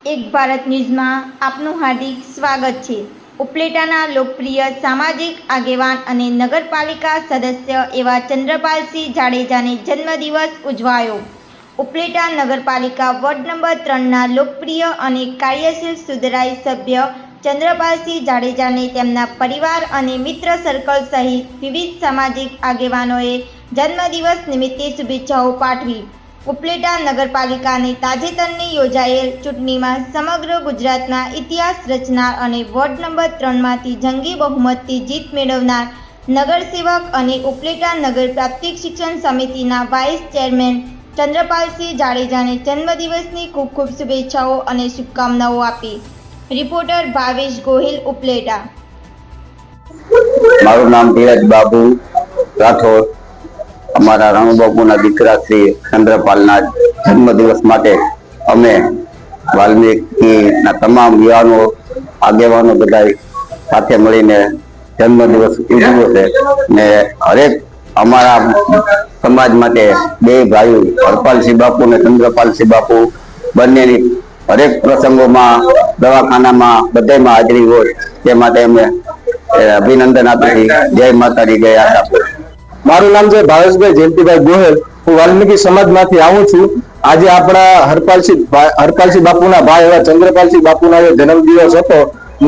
એક ભારત ન્યૂઝમાં આપનું હાર્દિક સ્વાગત છે। ઉપલેટાના લોકપ્રિય સામાજિક આગેવાન અને નગરપાલિકા સદસ્ય એવા ચંદ્રપાલસિંહ જાડેજાને જન્મદિવસ ઉજવાયો। ઉપલેટા નગરપાલિકા વોર્ડ નંબર 3ના લોકપ્રિય અને કાર્યશીલ સુધરાઈ સભ્ય ચંદ્રપાલસિંહ જાડેજાને તેમના પરિવાર અને મિત્ર સર્કલ સહિત વિવિધ સામાજિક આગેવાનોએ જન્મદિવસ નિમિત્તે શુભેચ્છાઓ પાઠવી। ઉપલેટા નગરપાલિકાની તાજેતરની યોજાયેલ ચૂંટણીમાં સમગ્ર ગુજરાતમાં ઇતિહાસ રચનાર અને વોર્ડ નંબર 3માંથી જંગી બહુમતથી જીત મેળવનાર નગરસેવક અને ઉપલેટા નગર પ્રાથમિક શિક્ષણ સમિતિના વાઇસ ચેરમેન ચંદ્રપાલસિંહ જાડેજાને જન્મદિવસની ખૂબ ખૂબ શુભેચ્છાઓ અને શુભકામનાઓ આપી। રિપોર્ટર ભાવેશ ગોહિલ, ઉપલેટા। મારું નામ ધીરજ બાબુ રાઠોડ। અમારા રણુબાપુના દીકરા શ્રી ચંદ્રપાલના જન્મદિવસ માટે અમે વાલ્મીકીના તમામ યુવાનો આગેવાનો બધા સાથે મળીને જન્મદિવસ ઉજવ્યો છે ને હરેક અમારા સમાજ માટે બે ભાઈઓ હરપાલસિંહ બાપુ અને ચંદ્રપાલસિંહ બાપુ બંનેની હરેક પ્રસંગોમાં દવાખાનામાં બધામાં હાજરી હોય તે માટે અમે અભિનંદન આપી। જય માતાજી, જય આશાપુર। મારું નામ છે ભાવેશભાઈ જયંતિભાઈ ગોહેલ। હું વાલ્મીકી સમાજમાંથી આવું છું। આજે આપણા હરપાલસિંહ બાપુના ભાઈ એવા ચંદ્રપાલસિંહ બાપુના જન્મદિવસ હતો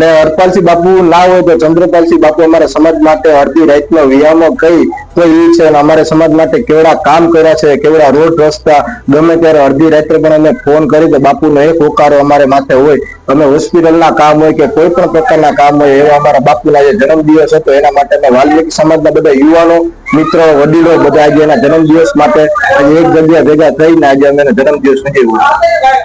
ને હરપાલસિંહ બાપુ ના હોય તો ચંદ્રપાલસિંહ બાપુ અમારા સમાજ માટે અડધી રાતનો વિયામો કહી તો એ છે અને અમારા સમાજ માટે કેવડા કામ કર્યા છે, કેવડા રોડ રસ્તા ગમે ત્યારે અડધી રાત્રે પણ અમે ફોન કરી તો બાપુનો એક હોકારો અમારે માથે હોય। અમે હોસ્પિટલના કામ હોય કે કોઈ પણ પ્રકારના કામ હોય એવા અમારા બાપુના જે જન્મદિવસ હતો એના માટે અમે વાલ્મીકી સમાજના બધા યુવાનો મિત્રો વડીલો બધા આજે એના જન્મદિવસ માટે આજે એક જગ્યા ભેગા થઈને આજે અમે એનો જન્મદિવસ ઉજવ્યો।